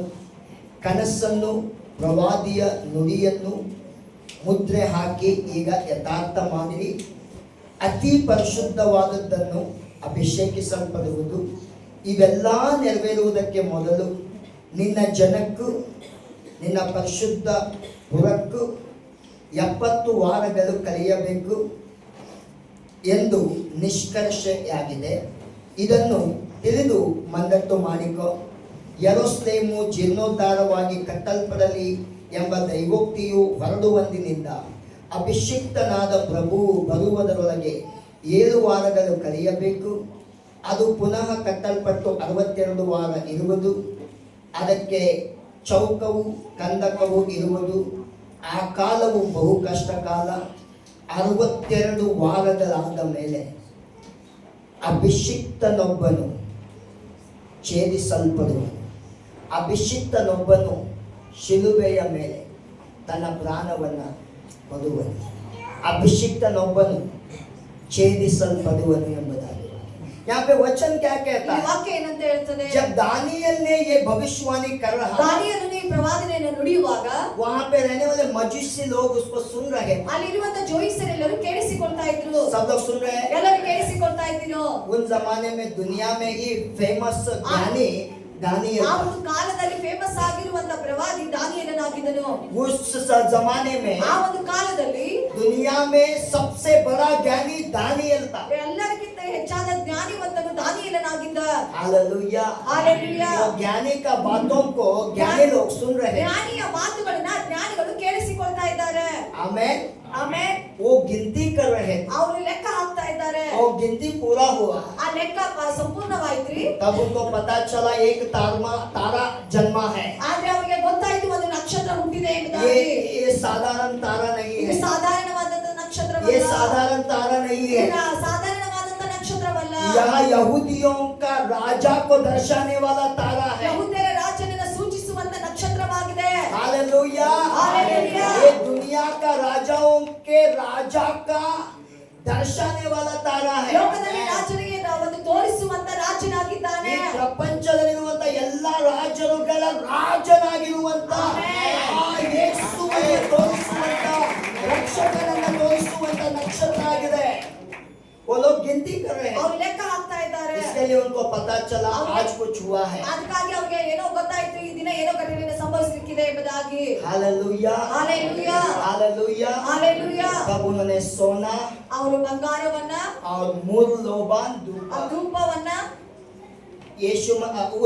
B: ಕನಸನ್ನು ಪ್ರವಾದಿಯ ನುಡಿಯನ್ನು ಮುದ್ರೆ ಹಾಕಿ ಈಗ ಯಥಾರ್ಥ ಮಾಡಿರಿ, ಅತಿ ಪರಿಶುದ್ಧವಾದದ್ದನ್ನು ಅಭಿಷೇಕಿಸಲ್ಪಡುವುದು, ಇವೆಲ್ಲ ನೆರವೇರುವುದಕ್ಕೆ ಮೊದಲು ನಿನ್ನ ಜನಕ್ಕೂ ನಿನ್ನ ಪರಿಶುದ್ಧ ಪುರಕ್ಕೂ 70 ವಾರಗಳು ಕಳೆಯಬೇಕು ಎಂದು ನಿಷ್ಕರ್ಷೆಯಾಗಿದೆ. ಇದನ್ನು ತಿಳಿದು ಮಂದಟ್ಟು ಮಾಡಿಕೊ. ಯೆರೂಸಲೇಮು ಜೀರ್ಣೋದ್ಧಾರವಾಗಿ ಕಟ್ಟಲ್ಪಡಲಿ ಎಂಬ ದೈವೋಕ್ತಿಯು ಹೊರಡುವಂದಿನಿಂದ ಅಭಿಷಿಕ್ತನಾದ ಪ್ರಭು ಬರುವುದರೊಳಗೆ 7 ವಾರಗಳು ಕಳೆಯಬೇಕು. ಅದು ಪುನಃ ಕಟ್ಟಲ್ಪಟ್ಟು 62 ವಾರ ಇರುವುದು. ಅದಕ್ಕೆ ಚೌಕವು ಕಂದಕವು ಇರುವುದು. ಆ ಕಾಲವು ಬಹು ಕಷ್ಟ ಕಾಲ. 62 ವಾರಗಳಾದ ಮೇಲೆ ಅಭಿಷಿಕ್ತನೊಬ್ಬನು ಛೇದಿಸಲ್ಪಡುವನು. ಅಭಿಷಿಕ್ತನೊಬ್ಬನು ಶಿಲುಬೆಯ ಮೇಲೆ ತನ್ನ ಪ್ರಾಣವನ್ನು ಕೊಡುವನು. ಅಭಿಷಿಕ್ತನೊಬ್ಬನು ಛೇದಿಸಲ್ಪಡುವನು ಎಂಬುದಾಗಿ यहाँ पे वचन क्या कहता
A: ಈ
B: है?
A: ವಾಕ್ಯ ಏನಂತ ಹೇಳ್ತದೆ?
B: जब दानियल ने ये भविष्यवाणी कर रहा है,
A: ದಾನಿಯೇಲನು ಈ ಪ್ರವಾದನೆಯನ್ನು ನುಡಿಯುವಾಗ
B: वहाँ पे रहने वाले मजूसी लोग उसको सुन रहे थे।
A: ಅಲ್ಲಿರುವಂತ ಜೋಯಿಸರೆಲ್ಲರೂ ಕೇಳಿಸಿಕೊಳ್ತಾ ಇದ್ರು.
B: सब लोग सुन रहे हैं।
A: ಎಲ್ಲರೂ ಕೇಳಿಸಿಕೊಳ್ತಾ ಇದ್ರು.
B: उन जमाने में दुनिया में ही फेमस ज्ञानी दानियल
A: ಆ
B: था।
A: ಒಂದು ಕಾಲದಲ್ಲಿ ಫೇಮಸ್ ಆಗಿರುವಂತ ಪ್ರವಾದಿ ದಾನಿಯೇಲನಾಗಿದ್ದನು.
B: उस जमाने में
A: ಆ ಒಂದು ಕಾಲದಲ್ಲಿ
B: दुनिया में सबसे बड़ा ज्ञानी दानियल था।
A: ಎಲ್ಲರಿಗಿಂತ ಹೆಚ್ಚಾದ ಜ್ಞಾನಿವಂತನು ದಾನಿಯೇಲನಾಗಿದ್ದ.
B: हालेलुया।
A: हालेलुया।
B: वो ज्ञानी का बातों को ज्ञानी लोग सुन रहे हैं।
A: ಜ್ಞಾನಿಯ ಮಾತುಗಳನ್ನ ಜ್ಞಾನಿಗಳು ಕೇಳಿಸಿಕೊಳ್ತಾ ಇದ್ದಾರೆ.
B: आमेन।
A: ಆಮೆನ್.
B: वो गिनती कर रहे थे।
A: ಅವರು ಲೆಕ್ಕ ಹಾಕ್ತಾ ಇದ್ದಾರೆ.
B: वो गिनती पूरा हुआ।
A: ಆ ಲೆಕ್ಕ ಸಂಪೂರ್ಣವಾಯ್ತ್ರಿ.
B: तब उनको पता चला एक तारा जन्मा है।
A: ಆದ್ರೆ ಅವರಿಗೆ ಗೊತ್ತಾಯ್ತು ಒಂದು ನಕ್ಷತ್ರ ಹುಟ್ಟಿದೆ ಎಂಬುದಾಗಿ.
B: ये साधारण तारा नहीं
A: ಇದು
B: है।
A: ಸಾಧಾರಣವಾದಂತ ನಕ್ಷತ್ರವಲ್ಲ.
B: ये साधारण तारा नहीं है।
A: ಇದು ಸಾಧಾರಣವಾದಂತ ನಕ್ಷತ್ರವಲ್ಲ.
B: यह यहूदियों का राजा को दर्शाने वाला तारा है।
A: ಯಹೂದ್ಯರ ರಾಜನನ್ನು ಸೂಚಿಸುವಂತ ನಕ್ಷತ್ರವಾಗಿದೆ.
B: हालेलुया।
A: हालेलुया।
B: ये दुनिया का राजाओं के राजा का दर्शाने वाला तारा है।
A: ಲೋಕದಲ್ಲಿ ರಾಜನಿಗೆ ಒಂದು ತೋರಿಸುವಂತ ರಾಜನಾಗಿದ್ದಾನೆ.
B: ಈ ಪ್ರಪಂಚದಲ್ಲಿರುವಂತ ಎಲ್ಲ ರಾಜರುಗಳ ರಾಜನಾಗಿರುವಂತ ಆ ಯೇಸುವನ್ನು ತೋರಿಸುವಂತ ರಕ್ಷಕನನ್ನ ತೋರಿಸುವಂತ ನಕ್ಷತ್ರ ಆಗಿದೆ. वो लोग गिनती कर रहे हैं।
A: ಅವರು ಲೆಕ್ಕ ಹಾಕ್ತಾ ಇದ್ದಾರೆ.
B: इसके लिए उनको पता चला आज कुछ हुआ है।
A: ಅದಕ್ಕಾಗಿ ಅವರಿಗೆ ಏನೋ ಗೊತ್ತಾಯ್ತು, ಈ ದಿನ ಏನೋ ಘಟನೆ ಸಂಭವಿಸಲಿಕ್ಕಿದೆ ಎಂಬುದಾಗಿ.
B: हालेलुया।
A: हालेलुया।
B: हालेलुया।
A: हालेलुया।
B: तब उन्होंने सोना
A: ಅವರು ಬಂಗಾರವನ್ನ
B: और मूल लोबान
A: ಆ ಧೂಪವನ್ನ
B: यीशु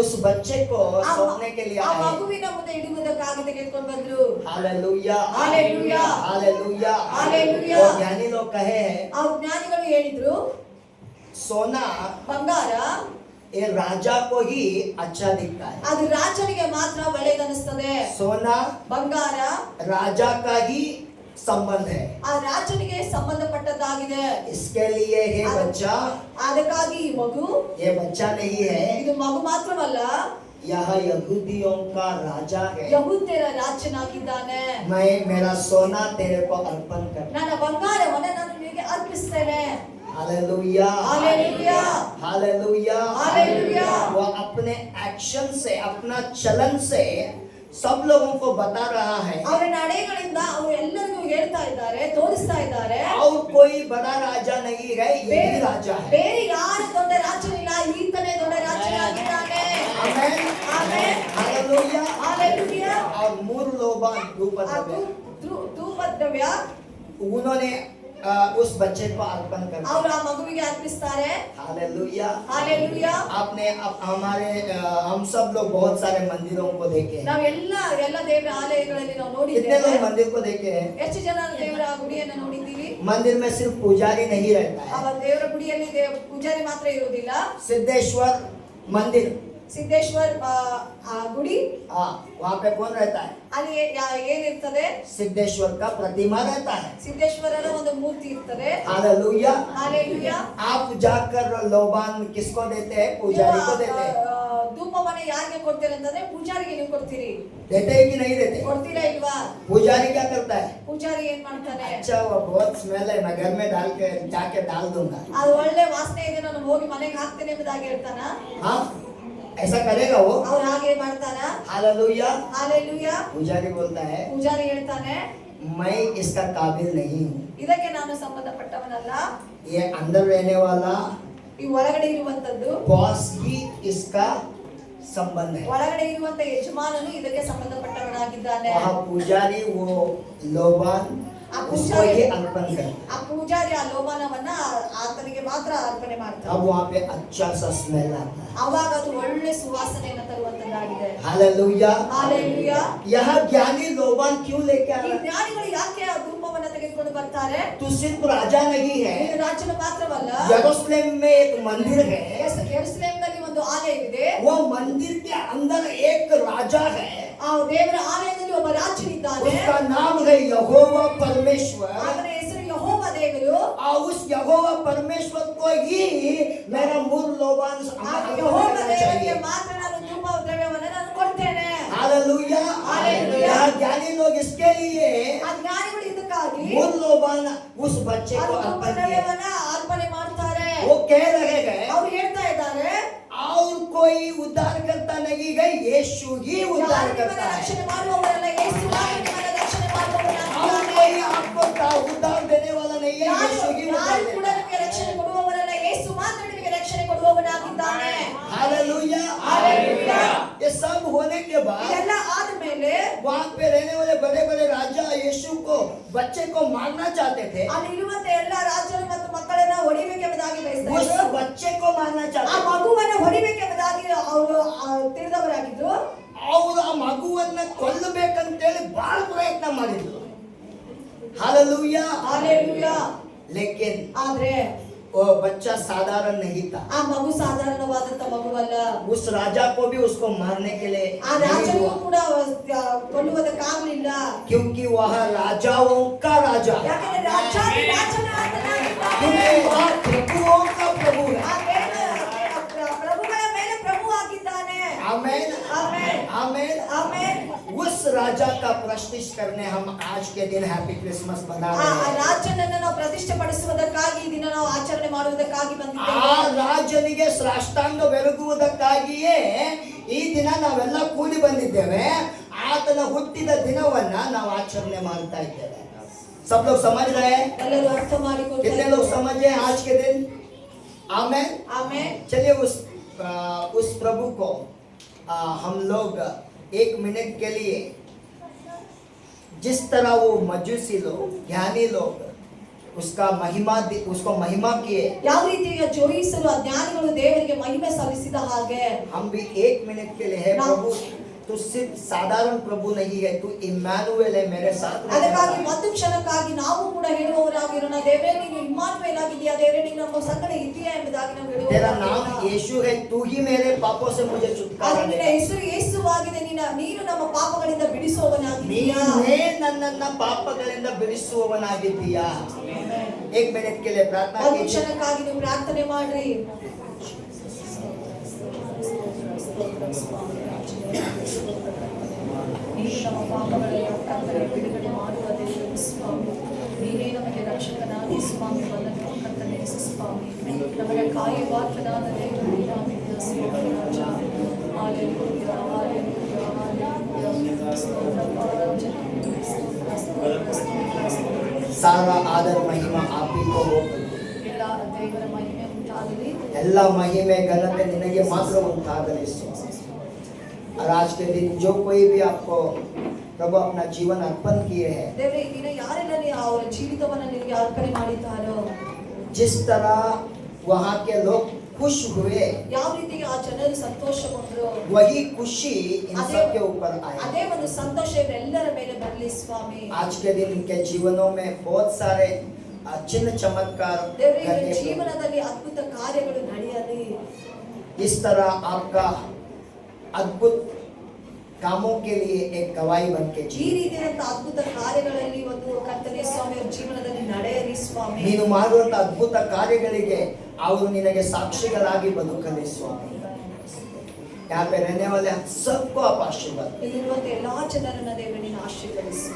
B: उस बच्चे को सौंपने के लिए
A: ಆ
B: आए।
A: ಮಗುವಿನ ಮುಂದೆ ಇಡುವುದಕ್ಕಾಗಿ ತೆಗೆದುಕೊಂಡು ಬಂದ್ರು.
B: हालेलुया।
A: हालेलुया।
B: हालेलुया।
A: हालेलुया।
B: वो ज्ञानी लोग कहे हैं
A: ಆ ಜ್ಞಾನಿಗಳು ಹೇಳಿದ್ರು
B: सोना
A: ಬಂಗಾರ
B: ये राजा को ही अच्छा दिखता है।
A: ಅದು ರಾಜನಿಗೆ ಮಾತ್ರ ಒಳ್ಳೆಯದನಿಸ್ತದೆ.
B: सोना
A: ಬಂಗಾರ
B: राजा का ही संबंध है।
A: ಆ ರಾಜನಿಗೆ ಸಂಬಂಧಪಟ್ಟದ್ದಾಗಿದೆ.
B: इसके लिए हे बच्चा,
A: ಅದಕ್ಕಾಗಿ ಈ ಮಗು,
B: ये बच्चा नहीं है,
A: ಇದು ಮಗು ಮಾತ್ರವಲ್ಲ,
B: यह यहूदियों का राजा है।
A: ಯಹೂದ್ಯರ ರಾಜನಾಗಿದ್ದಾನೆ.
B: मैं मेरा सोना तेरे को अर्पण कर।
A: ನನ್ನ ಬಂಗಾರವನ್ನು ನಾನು ನಿನಗೆ ಅರ್ಪಿಸ್ತೇನೆ.
B: Hallelujah,
A: hallelujah,
B: hallelujah,
A: hallelujah.
B: वो अपने एक्शन से, अपना चलन से सब लोगों को बता रहा है
A: ಅವರ ನಡೆಗಳಿಂದ ಅವರು ಎಲ್ಲರಿಗೂ ಹೇಳ್ತಾ ಇದ್ದಾರೆ, ತೋರಿಸ್ತಾ ಇದ್ದಾರೆ.
B: और कोई बड़ा राजा नहीं है, यही राजा है।
A: ಬೇರೆ ಯಾರು ದೊಡ್ಡ ರಾಜನಿಲ್ಲ, ಈತನೇ ದೊಡ್ಡ ರಾಜನಾಗಿದ್ದಾನೆ.
B: आमेन,
A: ಆಮೆನ್,
B: हालेलुया।
A: ಹಾಲೆಲೂಯಾ.
B: और मूर लोबान धूपद्रव्य
A: ಧೂಪದ್ರವ್ಯ
B: उन्होंने उस बच्चे को अर्पण कर दिया।
A: ಅವರು ಆ ಮಗುವಿಗೆ ಅರ್ಪಿಸ್ತಾರೆ.
B: Hallelujah,
A: hallelujah.
B: आपने हमारे हम सब लोग बहुत सारे मंदिरों को देखे हैं।
A: ನಾವು ಎಲ್ಲ ದೇವರ ಆಲಯಗಳಲ್ಲಿ ನಾವು
B: कितने लोग
A: ನೋಡಿದ್ದೇವೆ.
B: मंदिर को देखे हैं?
A: ಎಷ್ಟು ಜನ ದೇವರ ಗುಡಿಯನ್ನು ನೋಡಿದ್ದೀವಿ?
B: मंदिर में सिर्फ पुजारी नहीं रहता
A: ಆ
B: है।
A: ದೇವರ ಗುಡಿಯಲ್ಲಿ ಪೂಜಾರಿ ಮಾತ್ರ ಇರುವುದಿಲ್ಲ.
B: सिद्धेश्वर मंदिर,
A: ಸಿದ್ದೇಶ್ವರ್ ಆ ಗುಡಿ,
B: हाँ, वहाँ पे कौन रहता है?
A: ಅಲ್ಲಿ ಏನಿರ್ತದೆ?
B: सिद्धेश्वर का प्रतिमा रहता है।
A: ಸಿದ್ದೇಶ್ವರರ ಒಂದು ಮೂರ್ತಿ ಇರ್ತದೆ.
B: हालेलुया।
A: ಹಾಲೆಲೂಯಾ.
B: आप जाकर लोबान किसको देते हैं? पुजारी को देते हैं।
A: ಧೂಪವನ್ನ ಯಾರಿಗೆ ಕೊಡ್ತೀರಿ ಅಂತಂದ್ರೆ ಪೂಜಾರಿಗೆ ನೀವು ಕೊಡ್ತೀರಿ.
B: देते हैं कि नहीं देते?
A: ಕೊಡ್ತೀರಾ ಇಲ್ವಾ?
B: पुजारी क्या करता है?
A: ಪೂಜಾರಿ ಏನ್ ಮಾಡ್ತಾನೆ?
B: अच्छा, वो बहुत स्मेल है, मैं घर में डाल के जाके डाल दूंगा।
A: ಅದು ಒಳ್ಳೆ ವಾಸನೆ ಇದೆ, ನಾನು ಹೋಗಿ ಮನೆಗೆ ಹಾಕ್ತೇನೆ ಎಂಬುದಾಗಿ ಹೇಳ್ತಾನ.
B: हाँ, ऐसा करेगा वो?
A: ಅವ್ರು ಹಾಗೆ ಮಾಡ್ತಾನ.
B: हालेलुया।
A: ಹಾಲೆಲೂಯಾ.
B: पुजारी बोलता है
A: ಪೂಜಾರಿ ಹೇಳ್ತಾನೆ,
B: मैं इसका काबिल नहीं हूँ।
A: ಇದಕ್ಕೆ ನಾನು ಸಂಬಂಧಪಟ್ಟವನಲ್ಲ.
B: ये अंदर रहने वाला
A: ಈ ಒಳಗಡೆ ಇರುವಂತದ್ದು,
B: बॉस ही इसका संबंध है।
A: ಒಳಗಡೆ ಇರುವಂತ ಯಜಮಾನನು ಇದಕ್ಕೆ ಸಂಬಂಧಪಟ್ಟವನಾಗಿದ್ದಾನೆ.
B: वहाँ पुजारी वो लोबान उसको ही अर्पण करता।
A: ಆ ಪೂಜಾರಿ ಆ ಲೋಬಾನವನ್ನ ಆತನಿಗೆ ಮಾತ್ರ ಅರ್ಪಣೆ ಮಾಡ್ತಾನೆ.
B: अब वहाँ पे अच्छा सा स्मेल आता है।
A: ಅವಾಗ ಅದು ಒಳ್ಳೆ ಸುವಾಸನೆಯನ್ನು ತರುವಂತದ್ದಾಗಿದೆ.
B: हालेलुया।
A: ಹಾಲೆಲೂಯಾ.
B: यहाँ ज्ञानी लोबान क्यों लेके आ
A: ಈ
B: रहा है?
A: ಜ್ಞಾನಿಗಳು ಯಾಕೆ ಆ ಧೂಪವನ್ನ ತೆಗೆದುಕೊಂಡು ಬರ್ತಾರೆ?
B: तू सिर्फ राजा नहीं है,
A: ಇದು ರಾಜನ ಮಾತ್ರವಲ್ಲ,
B: यरूशलेम में एक मंदिर है,
A: ಯೆರೂಸಲೇಮಿನಲ್ಲಿ ಒಂದು ಆಲಯವಿದೆ.
B: वो मंदिर के अंदर एक राजा है,
A: ಆ ದೇವರ ಆಲಯದಲ್ಲಿ ಒಬ್ಬ ರಾಜನಿದ್ದಾನೆ.
B: उसका नाम है यहोवा परमेश्वर।
A: ಅವನ ಹೆಸರು ಯೆಹೋವ ದೇವರು.
B: और उस यहोवा परमेश्वर को ही मेरा मूल लोबान
A: ಆ ಯೆಹೋವ ದೇವರಿಗೆ ಮಾತ್ರ ನಾನು ಧೂಪ ದ್ರವ್ಯವನ್ನು ನಾನು ಕೊಡ್ತೇನೆ.
B: हालेलुया।
A: हालेलुया।
B: यहाँ ज्ञानी लोग इसके लिए
A: ಆ ಜ್ಞಾನಿಗಳು ಇದಕ್ಕಾಗಿ
B: मूल लोबान उस बच्चे
A: ಆ
B: को
A: ಧೂಪ
B: अर्पण किया।
A: ದ್ರವ್ಯವನ್ನ ಅರ್ಪಣೆ ಮಾಡ್ತಾರೆ.
B: वो कह रहे हैं
A: ಅವ್ರು ಹೇಳ್ತಾ ಇದ್ದಾರೆ,
B: और कोई उद्धार करता नहीं है, यीशु ही उद्धार
A: ಯಾರು
B: करता
A: ನಿಮ್ಮನ್ನ
B: है।
A: ರಕ್ಷಣೆ ಮಾಡುವವರಲ್ಲ, ಯೇಸು ಮಾತ್ರ ನಿಮ್ಮನ್ನ ರಕ್ಷಣೆ
B: और
A: ಮಾಡುವವನಾಗಿದ್ದಾನೆ.
B: कोई आपको उद्धार देने वाला नहीं है, यीशु ही उद्धार
A: ಯಾರು ಕೂಡ
B: देता है।
A: ನಿಮಗೆ ರಕ್ಷಣೆ ಕೊಡುವವರಲ್ಲ, ಯೇಸು ಮಾತ್ರ ನಿಮಗೆ ರಕ್ಷಣೆ ಕೊಡುವವನಾಗಿದ್ದಾನೆ.
B: हालेलुया।
A: हालेलुया।
B: ये सब होने के बाद
A: ಇದೆಲ್ಲ ಆದ್ಮೇಲೆ
B: वहाँ पे रहने वाले बड़े बड़े राजा यीशु को बच्चे को मारना चाहते थे।
A: ಅಲ್ಲಿ ಇರುವಂತ ಎಲ್ಲ ರಾಜರು ಮತ್ತು ಮಕ್ಕಳನ್ನ ಹೊಡಿಬೇಕೆಂಬುದಾಗಿ ಬಯಸ್ತಾ
B: उस
A: ಇದ್ರು.
B: बच्चे को मारना
A: ಆ
B: चाहते थे
A: ಮಗುವನ್ನ ಹೊಡಿಬೇಕೆಂಬುದಾಗಿ ಅವರು ತಿಳಿದವರಾಗಿದ್ರು.
B: और ಆ ಮಗುವನ್ನ ಕೊಲ್ಲಬೇಕಂತೇಳಿ ಬಹಳ ಪ್ರಯತ್ನ ಮಾಡಿದ್ರು। हालेलुया।
A: ಹಾಲೆಲೂಯಾ.
B: लेकिन
A: ಆದ್ರೆ
B: वो बच्चा साधारण नहीं था।
A: ಆ ಮಗು ಸಾಧಾರಣವಾದಂತ ಮಗುವಲ್ಲ.
B: उस राजा को भी उसको मारने के लिए
A: ಆ
B: नहीं
A: ರಾಜನಿಗೂ
B: हुआ,
A: ಕೂಡ ಕೊಲ್ಲುವುದಕ್ಕಾಗಲಿಲ್ಲ.
B: क्योंकि वह राजाओं का राजा है,
A: ಯಾಕಂದ್ರೆ ರಾಜಾದಿ ರಾಜನ ಆತನಾಗಿದ್ದಾನೆ.
B: क्योंकि वह प्रभुओं का प्रभु है।
A: ಆ ಪ್ರಭುಗಳ ಮೇಲೆ ಪ್ರಭು ಆಗಿದ್ದಾನೆ.
B: आमेन,
A: ಆಮೆನ್,
B: आमेन।
A: ಆಮೆನ್.
B: उस राजा का प्रतिष्ठा करने हम आज के दिन हैप्पी क्रिसमस मना
A: ಆ
B: रहे हैं।
A: ರಾಜನನ್ನು ನಾವು ಪ್ರತಿಷ್ಠೆಪಡಿಸುವುದಕ್ಕಾಗಿ ಈ ದಿನ ನಾವು ಆಚರಣೆ ಮಾಡುವುದಕ್ಕಾಗಿ
B: ಆ
A: ಬಂದಿದ್ದೇವೆ.
B: ರಾಜನಿಗೆ ಸಾಷ್ಟಾಂಗ ಬೆರಗುವುದಕ್ಕಾಗಿಯೇ ಈ ದಿನ ನಾವೆಲ್ಲ ಕೂಡಿ ಬಂದಿದ್ದೇವೆ. ಆತನ ಹುಟ್ಟಿದ ದಿನವನ್ನ ನಾವು ಆಚರಣೆ ಮಾಡ್ತಾ ಇದ್ದೇವೆ. सब लोग समझ रहे हैं?
A: ಎಲ್ಲರೂ ಅರ್ಥ ಮಾಡಿಕೊಂಡು
B: कितने लोग समझे आज के दिन? आमेन।
A: ಆಮೆನ್.
B: चलिए उस प्रभु को हम लोग 1 मिनट के लिए जिस तरह वो मजूसी लोग, ज्ञानी लोग उसको महिमा किए,
A: ಯಾವ ರೀತಿಯ ಜೋಯಿಸಲು ಆ ಜ್ಞಾನಿಗಳು ದೇವರಿಗೆ ಮಹಿಮೆ ಸಲ್ಲಿಸಿದ ಹಾಗೆ
B: हम भी 1 मिनट के लिए है
A: ना।
B: प्रभु तू सिर्फ साधारण प्रभु नहीं है, तू इम्मानुएल है, मेरे साथ रहने
A: ಅದಕ್ಕಾಗಿ
B: वाला है।
A: ಒಂದು ಕ್ಷಣಕ್ಕಾಗಿ ನಾವು ಕೂಡ ಹೇಳುವವರಾಗಿರೋಣ, ದೇವರೇ ನೀನು ಇಮ್ಮಾನುವೇಲ್ ಆಗಿದೆಯಾ, ದೇವರೇ ನೀನು ನಮ್ಮ ಸಂಗಡ ಇದೆಯಾ ಎಂಬುದಾಗಿ ನಾವು
B: तेरा नाम
A: ಹೇಳುವುದಾಗಿಲ್ಲ.
B: यीशु है, तू ही मेरे पापों से मुझे छुटकारा
A: ಆದರೆ ನಿನ್ನ
B: दे।
A: ಹೆಸರು ಯೇಸುವಾಗಿದೆ, ನೀನು ನಮ್ಮ ಪಾಪಗಳಿಂದ ಬಿಡಿಸುವವನಾಗಿದ್ದೀಯಾ.
B: ನೀನೇ ನನ್ನನ್ನ ಪಾಪಗಳಿಂದ ಬಿಡಿಸುವವನಾಗಿದ್ದೀಯಾ. एक मिनट के लिए प्रार्थना
A: ಒಂದು
B: कीजिए।
A: ಕ್ಷಣಕ್ಕಾಗಿ ನೀವು ಪ್ರಾರ್ಥನೆ ಮಾಡ್ರಿ. ನೀನು ನಮ್ಮ ಪಾಪಗಳನ್ನು ಕರ್ತನೆ ಬಿಡುಗಡೆ ಮಾಡುವ ದೇವರು ಸ್ವಾಮಿ. ನೀನೇ ನಮಗೆ ರಕ್ಷಕನಾದ ಸ್ವಾಮಿ, ಬಂದನು ಕರ್ತನೆ ಸ್ವಾಮಿ. ನಮಗೆ ಕಾಯುವಾತನಾದ ದೇವರು ನೀನಾಗಿದ್ದೀಯ ಸ್ವಾಮಿ ರಾಜ. Hallelujah, hallelujah, hallelujah. ಸ್ತೋತ್ರ ರಾಜ.
B: सारा आदर महिमा आप ही को हो।
A: ಎಲ್ಲ ದೇವರ ಮಹಿಮೆ ಉಂಟಾಗಲಿ.
B: ಎಲ್ಲ ಮಹಿಮೆ ಘನತೆ ನಿನಗೆ ಮಾತ್ರ ಉಂಟಾಗಲಿ स्वामी। और आज के दिन जो कोई भी आपको प्रभु अपना जीवन अर्पण किए हैं,
A: ದೇವರೇ, ಈ ದಿನ ಯಾರೆಲ್ಲ ಅವರ ಜೀವಿತವನ್ನು ನಿನಗೆ ಅರ್ಪಣೆ ಮಾಡಿದ್ದಾರೋ,
B: जिस तरह वहाँ के लोग खुश हुए,
A: ಯಾವ ರೀತಿಗೆ ಆ ಜನರು ಸಂತೋಷಗೊಂಡ್ರು,
B: वही खुशी इन सब के ऊपर आए।
A: ಅದೇ ಒಂದು ಸಂತೋಷ ಇವರೆಲ್ಲರ ಮೇಲೆ ಬರಲಿ ಸ್ವಾಮಿ.
B: आज के दिन इनके जीवनों में बहुत सारे चिन्ह चमत्कार
A: ದೇವರೇ, ಇವರ
B: घटे।
A: ಜೀವನದಲ್ಲಿ ಅದ್ಭುತ ಕಾರ್ಯಗಳು ನಡೆಯಲಿ.
B: इस तरह आपका अद्भुत कामों के लिए एक गवाही बन के
A: ಈ ರೀತಿಯಾದಂತಹ ಅದ್ಭುತ ಕಾರ್ಯಗಳಲ್ಲಿ ಒಂದು ಕರ್ತನೆ ಸ್ವಾಮಿ ಅವರ ಜೀವನದಲ್ಲಿ ನಡೆಯಲಿ ಸ್ವಾಮಿ.
B: ನೀನು ಮಾಡುವಂತ ಅದ್ಭುತ ಕಾರ್ಯಗಳಿಗೆ ಅವರು ನಿನಗೆ ಸಾಕ್ಷಿಗಳಾಗಿ ಬದುಕಲಿ ಸ್ವಾಮಿ। यहाँ पे रहने वाले सबको आप आशीर्वाद।
A: ಇಲ್ಲಿರುವಂತ ಎಲ್ಲಾ ಜನರನ್ನ ದೇವರೇ ನೀನು ಆಶೀರ್ವದಿಸು.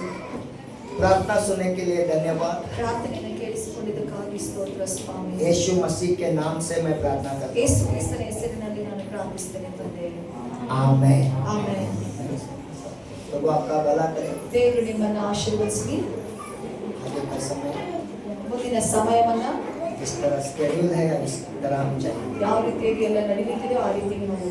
B: प्रार्थना सुनने के लिए धन्यवाद।
A: ಪ್ರಾರ್ಥನೆಯನ್ನು ಕೇಳಿಸಿಕೊಂಡಿದ್ದಕ್ಕಾಗಿ ಸ್ತೋತ್ರ ಸ್ವಾಮಿ.
B: यीशु मसीह के नाम से मैं प्रार्थना करता
A: ಯೇಸು ಕ್ರಿಸ್ತನ ಹೆಸರಿನಲ್ಲಿ ನಾನು ಪ್ರಾರ್ಥಿಸ್ತೇನೆ ತಂದೆ.
B: हूँ, आमेन।
A: ಆಮೆನ್.
B: प्रभु आपका भला करे।
A: ದೇವರು ನಿಮ್ಮನ್ನು ಆಶೀರ್ವದಿಸಲಿ.
B: आगे का समय
A: ಮುಂದಿನ ಸಮಯವನ್ನ
B: इस तरह शेड्यूल है, इस तरह हम जाएंगे।
A: ಯಾವ ರೀತಿಯಾಗಿ ಎಲ್ಲ ನಡೀತಿದೆಯೋ ಆ ರೀತಿಗೆ ನಾವು